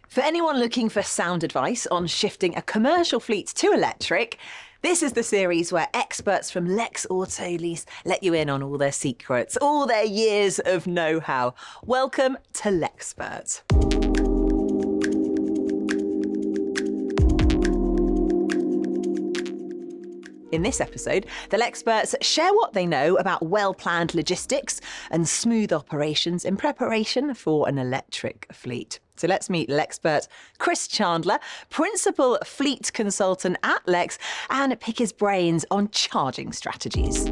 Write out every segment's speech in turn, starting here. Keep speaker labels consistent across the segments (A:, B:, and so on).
A: For anyone looking for sound advice on shifting a commercial fleet to electric, this is the series where experts from Lex Autolease let you in on all their secrets, all their years of know-how. Welcome to LEXperts. In this episode, the LEXperts share what they know about well-planned logistics and smooth operations in preparation for an electric fleet. So let's meet LEXpert Chris Chandler, Principal Fleet Consultant at Lex, and pick his brains on charging strategies.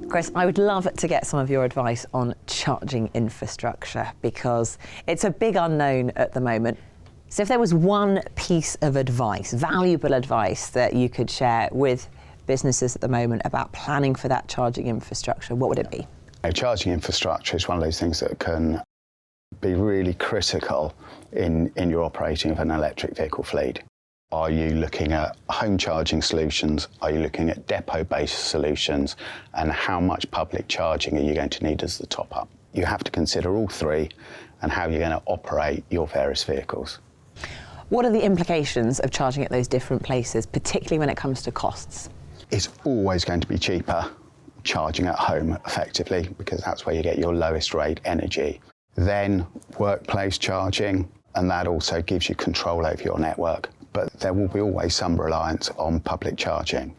A: Chris, I would love to get some of your advice on charging infrastructure because it's a big unknown at the moment. So if there was one piece of advice, valuable advice that you could share with businesses at the moment about planning for that charging infrastructure, what would it be?
B: Charging infrastructure is one of those things that can be really critical in your operating of an electric vehicle fleet. Are you looking at home charging solutions? Are you looking at depot-based solutions? And how much public charging are you going to need as the top-up? You have to consider all three and how you're going to operate your various vehicles.
A: What are the implications of charging at those different places, particularly when it comes to costs?
B: It's always going to be cheaper charging at home effectively because that's where you get your lowest rate energy. Then workplace charging, and that also gives you control over your network. But there will be always some reliance on public charging.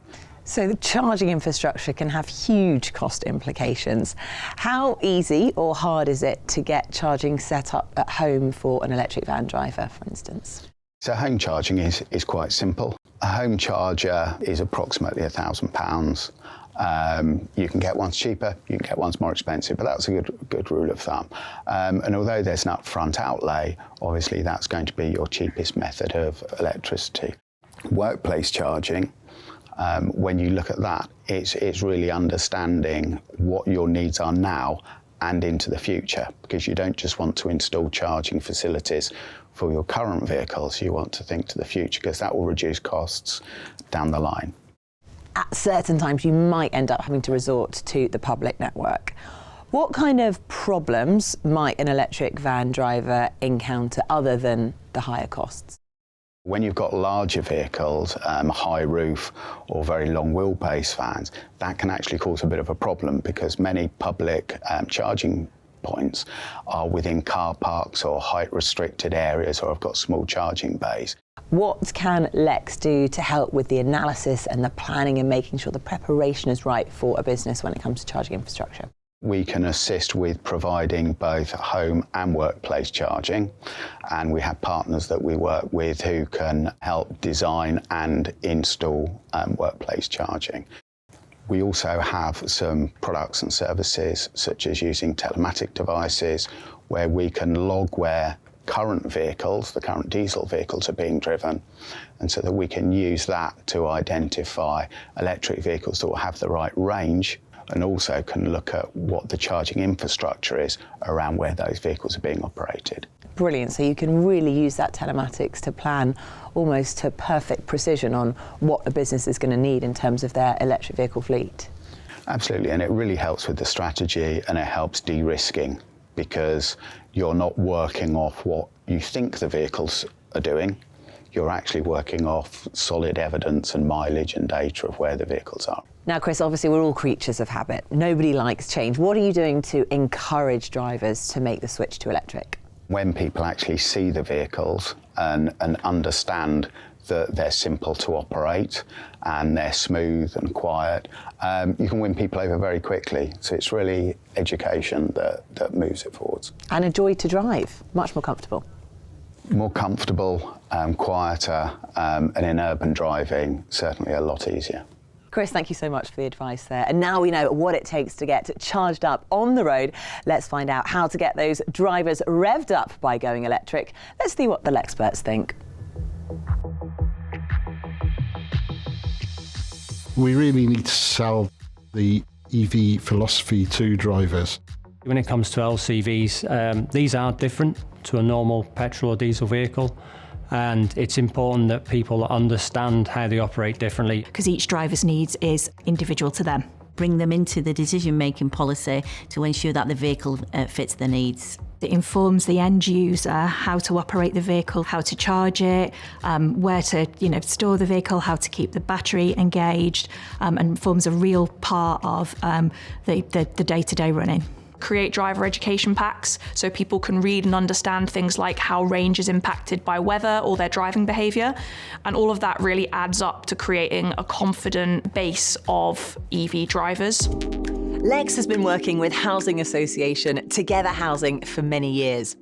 A: So the charging infrastructure can have huge cost implications. How easy or hard is it to get charging set up at home for an electric van driver, for instance?
B: So home charging is quite simple. A home charger is approximately £1,000. You can get ones cheaper, you can get ones more expensive, but that's a good rule of thumb. And although there's an upfront outlay, obviously that's going to be your cheapest method of electricity. Workplace charging, when you look at that, it's really understanding what your needs are now and into the future, because you don't just want to install charging facilities for your current vehicles, you want to think to the future, because that will reduce costs down the line.
A: At certain times, you might end up having to resort to the public network. What kind of problems might an electric van driver encounter other than the higher costs?
B: When you've got larger vehicles, high roof or very long wheelbase vans, that can actually cause a bit of a problem because many public charging points are within car parks or height restricted areas or have got small charging bays.
A: What can Lex do to help with the analysis and the planning and making sure the preparation is right for a business when it comes to charging infrastructure?
B: We can assist with providing both home and workplace charging, and we have partners that we work with who can help design and install workplace charging. We also have some products and services such as using telematic devices where we can log where current vehicles, the current diesel vehicles are being driven, and so that we can use that to identify electric vehicles that will have the right range and also can look at what the charging infrastructure is around where those vehicles are being operated.
A: Brilliant, so you can really use that telematics to plan almost to perfect precision on what a business is going to need in terms of their electric vehicle fleet.
B: Absolutely, and it really helps with the strategy and it helps de-risking because you're not working off what you think the vehicles are doing, you're actually working off solid evidence and mileage and data of where the vehicles are.
A: Now, Chris, obviously we're all creatures of habit. Nobody likes change. What are you doing to encourage drivers to make the switch to electric?
B: When people actually see the vehicles and understand that they're simple to operate and they're smooth and quiet, you can win people over very quickly. So it's really education that moves it forwards.
A: And a joy to drive, much more comfortable.
B: More comfortable, quieter, and in urban driving, certainly a lot easier.
A: Chris, thank you so much for the advice there. And now we know what it takes to get charged up on the road. Let's find out how to get those drivers revved up by going electric. Let's see what the LEXperts think.
C: We really need to sell the EV philosophy to drivers.
D: When it comes to LCVs, these are different to a normal petrol or diesel vehicle. And it's important that people understand how they operate differently.
E: Because each driver's needs is individual to them. bring them into the decision-making policy to ensure that the vehicle fits their needs.
F: It informs the end user how to operate the vehicle, how to charge it, where to store the vehicle, how to keep the battery engaged, and forms a real part of the day-to-day running.
G: Create driver education packs so people can read and understand things like how range is impacted by weather or their driving behaviour. And all of that really adds up to creating a confident base of EV drivers.
A: Lex has been working with housing association Together Housing for many years.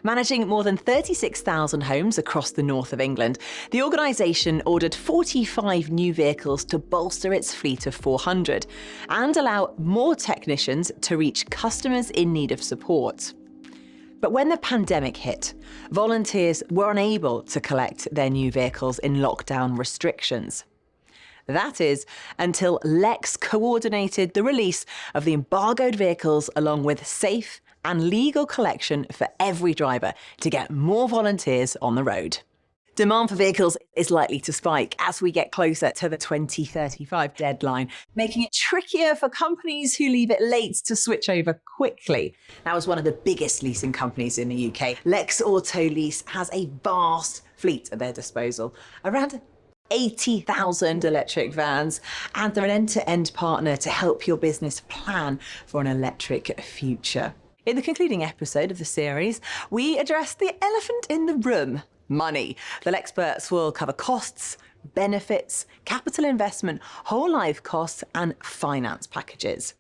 A: Managing more than 36,000 homes across the north of England, the organisation ordered 45 new vehicles to bolster its fleet of 400 and allow more technicians to reach customers in need of support. But when the pandemic hit, volunteers were unable to collect their new vehicles in lockdown restrictions. That is, until Lex coordinated the release of the embargoed vehicles along with safe and legal collection for every driver to get more volunteers on the road. Demand for vehicles is likely to spike as we get closer to the 2035 deadline, making it trickier for companies who leave it late to switch over quickly. Now, as one of the biggest leasing companies in the UK, Lex Autolease has a vast fleet at their disposal, around 80,000 electric vans, and they're an end-to-end partner to help your business plan for an electric future. In the concluding episode of the series, we address the elephant in the room, money. The LEXperts will cover costs, benefits, capital investment, whole life costs, and finance packages.